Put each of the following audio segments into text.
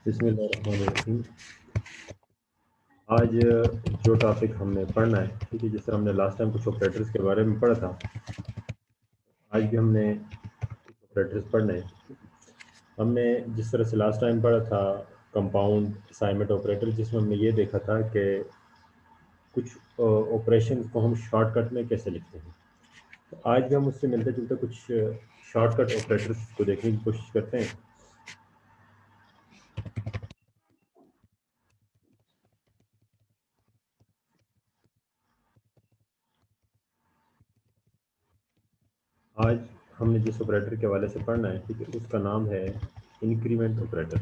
बिस्मिल्लाहिर्रहमानिर्रहीम। आज जो टॉपिक हमने पढ़ना है, ठीक है, जिस तरह हमने लास्ट टाइम कुछ ऑपरेटर्स के बारे में पढ़ा था, आज भी हमने कुछ ऑपरेटर्स पढ़ने हैं। हमने जिस तरह से लास्ट टाइम पढ़ा था कंपाउंड असाइनमेंट ऑपरेटर, जिसमें हमने ये देखा था कि कुछ ऑपरेशन को हम शॉर्टकट में कैसे लिखते हैं। तो आज भी हम उससे मिलते जुलते कुछ शॉर्टकट ऑपरेटर्स को देखने की कोशिश करते हैं। आज हमने जिस ऑपरेटर के हवाले से पढ़ना है, ठीक है, उसका नाम है इंक्रीमेंट ऑपरेटर।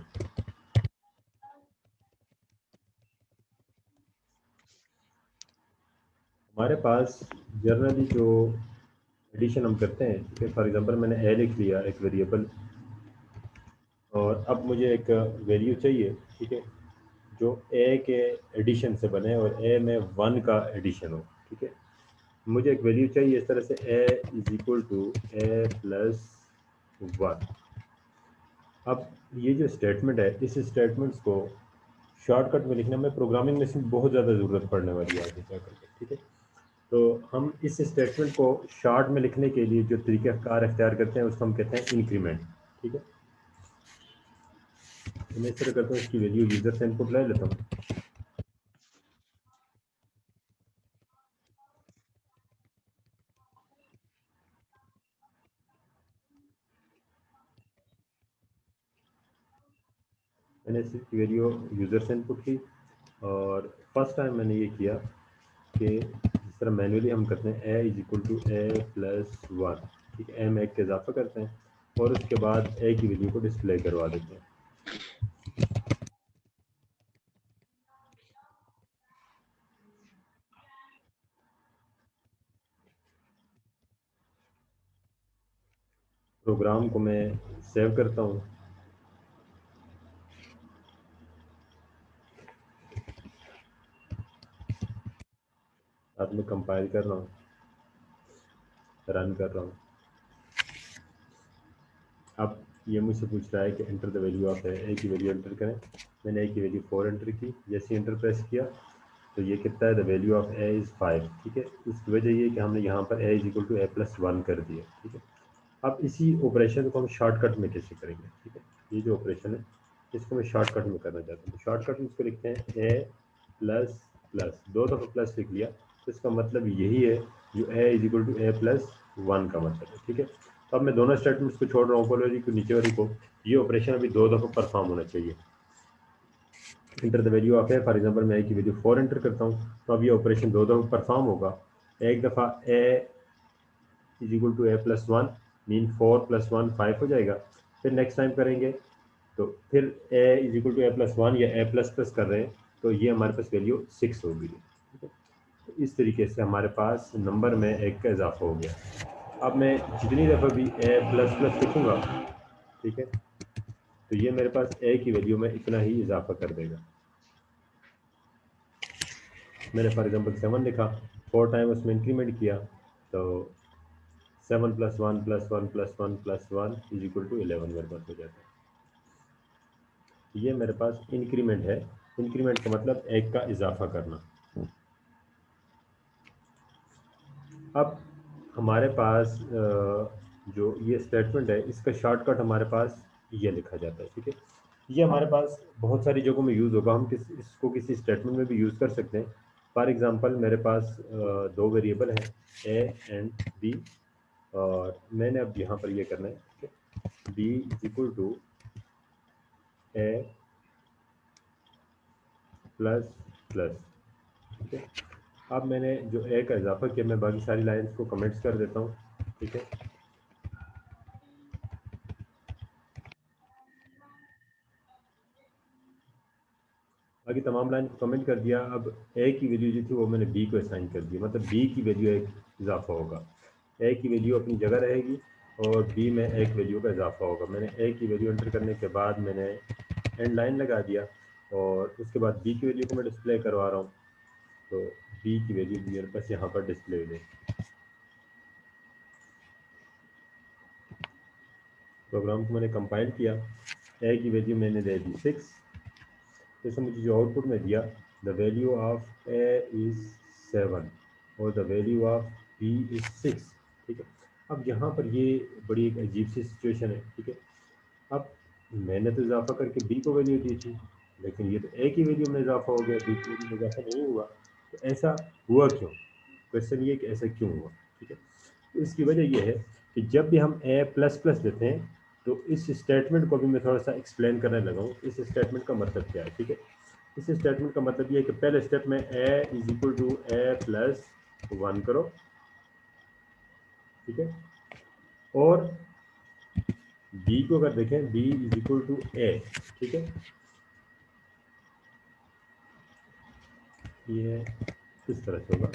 हमारे पास जनरली जो एडिशन हम करते हैं, ठीक है, फॉर एग्जांपल मैंने ए लिख लिया एक वेरिएबल, और अब मुझे एक वैल्यू चाहिए, ठीक है, जो ए के एडिशन से बने और ए में वन का एडिशन हो। ठीक है, मुझे एक वैल्यू चाहिए इस तरह से a is equal to A plus one. अब ये जो स्टेटमेंट है, इस स्टेटमेंट्स को शॉर्टकट में लिखने में प्रोग्रामिंग में इसमें बहुत ज़्यादा ज़रूरत पड़ने वाली है आगे जा करके। ठीक है, तो हम इस स्टेटमेंट को शॉर्ट में लिखने के लिए जो तरीक़ाकार इख्तियार करते हैं उसको हम कहते हैं इंक्रीमेंट। ठीक है, तो मैं इस तरह करता हूँ, इसकी वैल्यू यूज़र से इनपुट ले लेता हूँ। मैंने इसकी वैल्यू यूज़र से इनपुट की, और फर्स्ट टाइम मैंने ये किया कि जिस तरह मैनुअली हम करते हैं a is equal to A plus one. ठीक है, ए में एक का इजाफा करते हैं और उसके बाद ए की वैल्यू को डिस्प्ले करवा देते हैं। प्रोग्राम को मैं सेव करता हूँ, साथ में कंपाइल कर रहा हूँ, रन कर रहा हूँ। अब ये मुझसे पूछ रहा है कि एंटर द वैल्यू ऑफ ए की वैल्यू एंटर करें। मैंने ए की वैल्यू 4 एंटर की। जैसे ही एंटर प्रेस किया तो ये कितना है, the value of A is 5। ठीक है, उसकी वजह ये कि हमने यहाँ पर a is equal to A plus one कर दिया। ठीक है, अब इसी ऑपरेशन को हम शॉर्टकट में कैसे करेंगे। ठीक है, ये जो ऑपरेशन है इसको मैं शॉर्टकट में करना चाहता हूँ। शॉर्टकट में इसको लिखते हैं ए प्लस प्लस, दो दफ़ा प्लस लिख लिया तो इसका मतलब यही है जो a is equal to A plus one का मतलब है। ठीक है, तो अब मैं दोनों स्टेटमेंट्स को छोड़ रहा हूँ, ऊपर वाली को नीचे वाली को। ये ऑपरेशन अभी दो दफ़ा परफॉर्म होना चाहिए। Enter the value of A, for example मैं ए की वैल्यू 4 एंटर करता हूँ, तो अब ये ऑपरेशन दो दफ़ा परफॉर्म होगा। एक दफ़ा a is equal to A plus one, mean 4 plus one 5 हो जाएगा। फिर नेक्स्ट टाइम करेंगे तो फिर a is equal to A plus one या ए प्लस प्लस कर रहे हैं तो ये हमारे पास वैल्यू 6 होगी। ठीक है, तो इस तरीके से हमारे पास नंबर में एक का इजाफा हो गया। अब मैं जितनी दफ़ा भी ए प्लस प्लस लिखूँगा, ठीक है, तो ये मेरे पास ए की वैल्यू में इतना ही इजाफा कर देगा। मैंने फॉर एग्जांपल 7 लिखा, 4 टाइम उसमें इंक्रीमेंट किया, तो 7 plus one plus one plus one plus one is equal to 11 मेरे पास हो जाता है। ये मेरे पास इंक्रीमेंट है। इंक्रीमेंट का मतलब एक का इजाफा करना। अब हमारे पास जो ये स्टेटमेंट है इसका शॉर्टकट हमारे पास ये लिखा जाता है। ठीक है, ये हमारे पास बहुत सारी जगहों में यूज़ होगा। हम इसको किसी स्टेटमेंट में भी यूज़ कर सकते हैं। फॉर एग्जांपल मेरे पास दो वेरिएबल हैं ए एंड बी, और मैंने अब यहाँ पर ये करना है, ठीक है, B is equal to A plus plus. ठीक है, अब मैंने जो ए का इजाफा किया, मैं बाकी सारी लाइंस को कमेंट्स कर देता हूँ। ठीक है, बाकी तमाम लाइन को कमेंट कर दिया। अब ए की वैल्यू जो थी वो मैंने बी को असाइन कर दी, मतलब बी की वैल्यू एक इजाफा होगा। ए की वैल्यू अपनी जगह रहेगी और बी में एक वैल्यू का इजाफा होगा। मैंने ए की वैल्यू एंटर करने के बाद मैंने एंड लाइन लगा दिया, और उसके बाद बी की वैल्यू को मैं डिस्प्ले करवा रहा हूँ, तो बी की वैल्यू मेरे पास यहाँ पर डिस्प्ले हो जाए। प्रोग्राम को मैंने कंपाइल किया, ए की वैल्यू मैंने दे दी 6, जैसे मुझे जो आउटपुट में दिया, the value of A is 7 और the value of B is 6, ठीक है। अब यहाँ पर ये बड़ी एक अजीब सी सिचुएशन है, ठीक है। अब मैंने तो इजाफा करके बी को वैल्यू दी थी, लेकिन ये तो ए की वैल्यू में इजाफा हो गया, बी की वैल्यू में इजाफा नहीं हुआ। तो ऐसा हुआ क्यों? क्वेश्चन ये कि ऐसा क्यों हुआ, ठीक है। तो इसकी वजह यह है कि जब भी हम ए प्लस प्लस देते हैं, तो इस स्टेटमेंट को भी मैं थोड़ा सा एक्सप्लेन करने लगा हूँ। इस स्टेटमेंट का मतलब क्या है, ठीक है। इस स्टेटमेंट का मतलब ये है कि पहले स्टेप में a is equal to A plus 1 करो, ठीक है। और बी को अगर देखें, b is equal to a, ठीक है। ये किस तरह से होगा?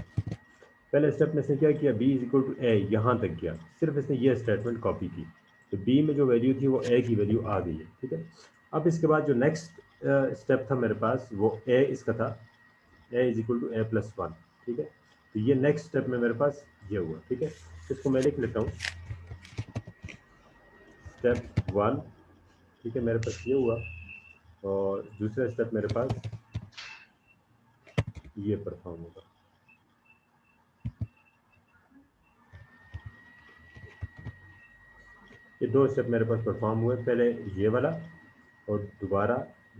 पहले स्टेप में इसने क्या किया, बी इज इक्वल टू ए, यहाँ तक गया, सिर्फ इसने ये स्टेटमेंट कॉपी की, तो बी में जो वैल्यू थी वो ए की वैल्यू आ गई है, ठीक है। अब इसके बाद जो नेक्स्ट स्टेप था मेरे पास, वो ए इसका था, a is equal to A plus 1, ठीक है। तो ये नेक्स्ट स्टेप में मेरे पास ये हुआ, ठीक है। इसको मैं लिख लेता हूँ, स्टेप 1, ठीक है, मेरे पास ये हुआ। और दूसरा स्टेप मेरे पास ये परफॉर्म होगा। ये दो स्टेप मेरे पास परफॉर्म हुए, पहले ये वाला और दोबारा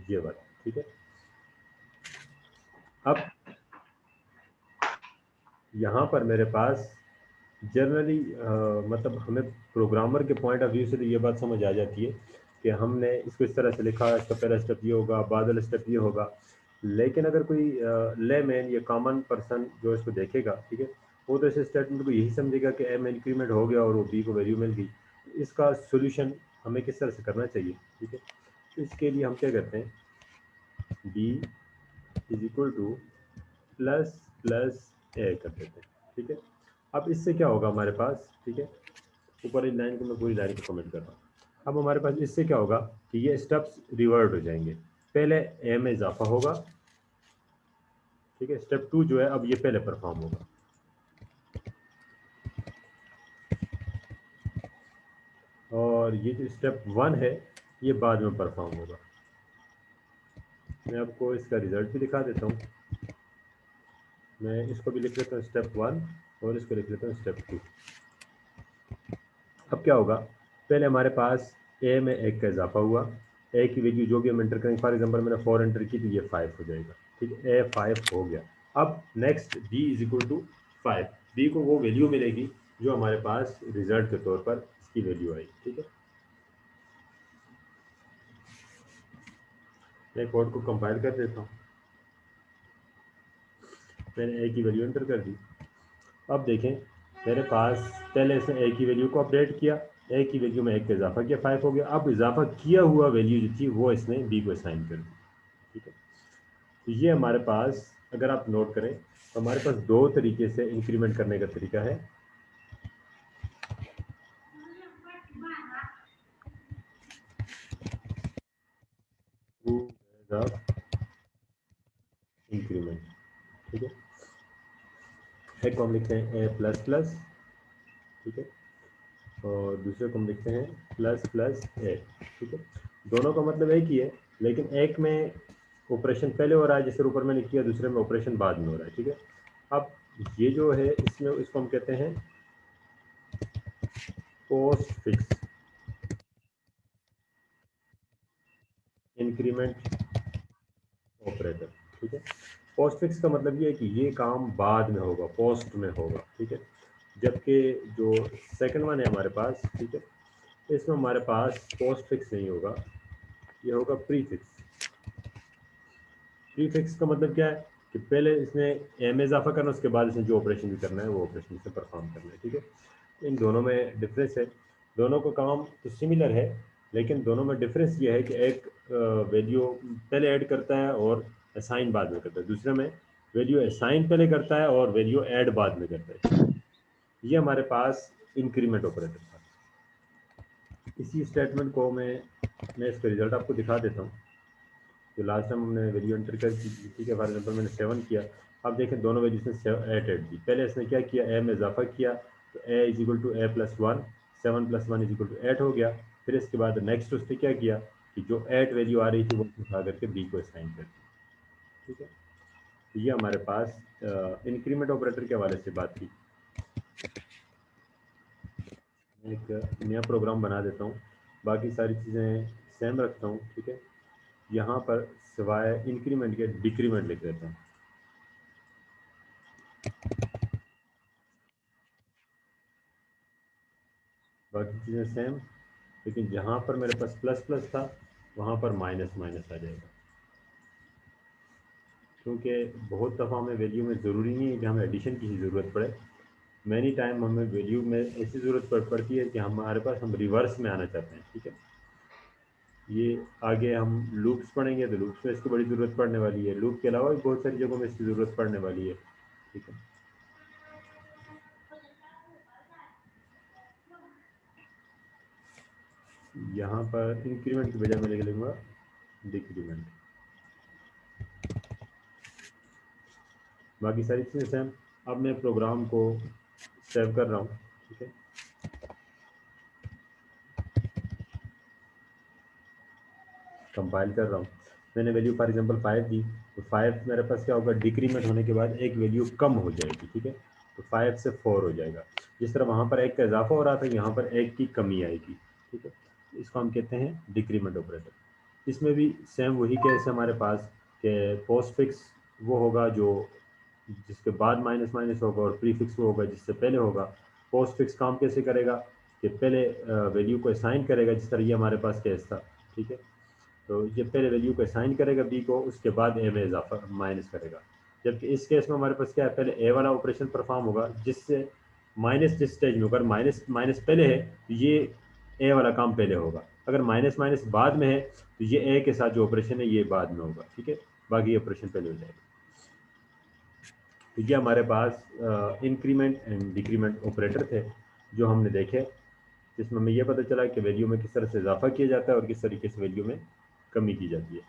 ये वाला, ठीक है। अब यहाँ पर मेरे पास जनरली मतलब हमें प्रोग्रामर के पॉइंट ऑफ व्यू से तो ये बात समझ आ जाती है कि हमने इसको इस तरह से लिखा, इसका पहला स्टेप ये होगा, बाद वाला स्टेप ये होगा। लेकिन अगर कोई लेमैन या कॉमन पर्सन जो इसको देखेगा, ठीक है, वो तो इस स्टेटमेंट को यही समझेगा कि ए में इंक्रीमेंट हो गया और वो बी को वैल्यू मिल गई। इसका सोल्यूशन हमें किस तरह से करना चाहिए, ठीक है। तो इसके लिए हम क्या करते हैं, B is equal to plus plus A कर देते हैं, ठीक है। अब इससे क्या होगा हमारे पास, ठीक है, ऊपर इस लाइन को मैं पूरी लाइन को कमेंट कर रहा हूँ। अब हमारे पास इससे क्या होगा कि ये स्टेप्स रिवर्ट हो जाएंगे, पहले ए में इजाफा होगा, ठीक है। स्टेप 2 जो है अब ये पहले परफॉर्म होगा, और ये जो स्टेप 1 है ये बाद में परफॉर्म होगा। मैं आपको इसका रिजल्ट भी दिखा देता हूँ। मैं इसको भी लिख लेता हूँ स्टेप 1 और इसको लिख लेता हूँ स्टेप 2। अब क्या होगा, पहले हमारे पास ए में 1 का इजाफा हुआ, ए की वैल्यू जो भी हम एंटर करेंगे, फॉर एग्जांपल मैंने 4 एंटर की तो ये 5 हो जाएगा, ठीक है। ए 5 हो गया। अब next B is equal to 5, B को वो वैल्यू मिलेगी जो हमारे पास रिजल्ट के तौर पर इसकी वैल्यू आई, ठीक है। मैं कोड को कंपाइल कर देता हूँ। मैंने ए की वैल्यू एंटर कर दी। अब देखें, मेरे पास पहले इसने ए की वैल्यू को अपडेट किया, ए की वैल्यू में 1 का इजाफा किया, 5 हो गया। अब इजाफा किया हुआ वैल्यू जो थी वो इसने बी को असाइन कर दी, ठीक है। तो ये हमारे पास, अगर आप नोट करें, तो हमारे पास दो तरीके से इंक्रीमेंट करने का तरीका है। इंक्रीमेंट, ठीक है। एक को हम लिखते हैं ए प्लस प्लस, ठीक है, और दूसरे को हम लिखते हैं प्लस प्लस ए, ठीक है। दोनों का मतलब एक ही है, लेकिन एक में ऑपरेशन पहले हो रहा है जैसे ऊपर मैंने किया, दूसरे में ऑपरेशन बाद में हो रहा है, ठीक है। अब ये जो है इसमें, इसको हम कहते हैं पोस्ट फिक्स इंक्रीमेंट ऑपरेटर, ठीक है। पोस्ट फिक्स का मतलब ये है कि ये काम बाद में होगा, पोस्ट में होगा, ठीक है। जबकि जो सेकंड वन है हमारे पास, ठीक है, इसमें हमारे पास पोस्ट फिक्स नहीं होगा, ये होगा प्री फिक्स। प्री फिक्स का मतलब क्या है कि पहले इसने ए में इजाफा करना, उसके बाद इसने जो ऑपरेशन भी करना है वो ऑपरेशन से परफॉर्म करना है, ठीक है। इन दोनों में डिफरेंस है, दोनों का काम तो सिमिलर है, लेकिन दोनों में डिफरेंस ये है कि एक वैल्यू पहले ऐड करता है और असाइन बाद में करता है, दूसरे में वैल्यू असाइन पहले करता है और वैल्यू ऐड बाद में करता है। ये हमारे पास इंक्रीमेंट ऑपरेटर था। इसी स्टेटमेंट को मैं इसका रिजल्ट आपको दिखा देता हूँ। जो लास्ट टाइम हमने वैल्यू एंटर कर की, ठीक है, फॉर एग्जाम्पल मैंने 7 किया। अब देखें दोनों वैल्यूज ने 8 ऐड दी। पहले इसने क्या किया, ए में इजाफा किया, तो A is equal to A plus 1, 7 plus 1 is equal to 8 हो गया। फिर इसके बाद नेक्स्ट उसने क्या किया कि जो 8 वैल्यू आ रही थी वो उठा करके बी को असाइन कर दी। ठीक है, तो ये हमारे पास इंक्रीमेंट ऑपरेटर के हवाले से बात थी। मैं एक नया प्रोग्राम बना देता हूँ, बाकी सारी चीज़ें सेम रखता हूँ। ठीक है, यहाँ पर सिवाय इंक्रीमेंट के डिक्रीमेंट लिख देता हूँ। बाकी चीज़ें सेम, लेकिन जहाँ पर मेरे पास प्लस प्लस था वहाँ पर माइनस माइनस आ जाएगा, क्योंकि बहुत दफ़ा हमें वैल्यू में ज़रूरी नहीं है कि हमें एडिशन की ही ज़रूरत पड़े। मैनी टाइम हमें वैल्यू में ऐसी ज़रूरत पड़ती है कि हमारे पास हम रिवर्स में आना चाहते हैं। ठीक है, ये आगे हम लूप्स पढ़ेंगे तो लूप्स में इसको बड़ी ज़रूरत पड़ने वाली है, लूप के अलावा भी बहुत सारी जगहों में इसकी ज़रूरत पड़ने वाली है। ठीक है, यहाँ पर इंक्रीमेंट की बजाय मैं लिख लूँगा डिक्रीमेंट। बाकी सारी चीज़ें सेम। अब मैं प्रोग्राम को सेव कर रहा हूँ। ठीक है, कंपाइल कर रहा हूँ। मैंने वैल्यू फॉर एग्जांपल 5 दी, तो 5 मेरे पास क्या होगा, डिक्रीमेंट होने के बाद एक वैल्यू कम हो जाएगी। ठीक है, तो 5 से 4 हो जाएगा। जिस तरह वहाँ पर एक का इजाफा हो रहा था, यहाँ पर एक की कमी आएगी। ठीक है, इसको हम कहते हैं डिक्रीमेंट ऑपरेटर। इसमें भी सेम वही केस है हमारे पास कि पोस्ट फिक्स वो होगा जो जिसके बाद माइनस माइनस होगा, और प्री फिक्स वो होगा जिससे पहले होगा। पोस्ट फिक्स काम कैसे करेगा कि पहले वैल्यू को असाइन करेगा, जिस तरह ये हमारे पास केस था। ठीक है, तो ये पहले वैल्यू को असाइन करेगा बी को, उसके बाद ए में इजाफा माइनस करेगा। जबकि इस केस में हमारे पास क्या है, पहले ए वाला ऑपरेशन परफॉर्म होगा, जिससे माइनस जिस स्टेज में होगा, माइनस माइनस पहले है तो ये ए वाला काम पहले होगा। अगर माइनस माइनस बाद में है तो ये ए के साथ जो ऑपरेशन है ये बाद में होगा। ठीक है, बाकी ऑपरेशन पहले हो जाएगा। तो ये हमारे पास इंक्रीमेंट एंड डिक्रीमेंट ऑपरेटर थे जो हमने देखे, जिसमें हमें यह पता चला कि वैल्यू में किस तरह से इजाफा किया जाता है और किस तरीके से वैल्यू में कमी की जाती है।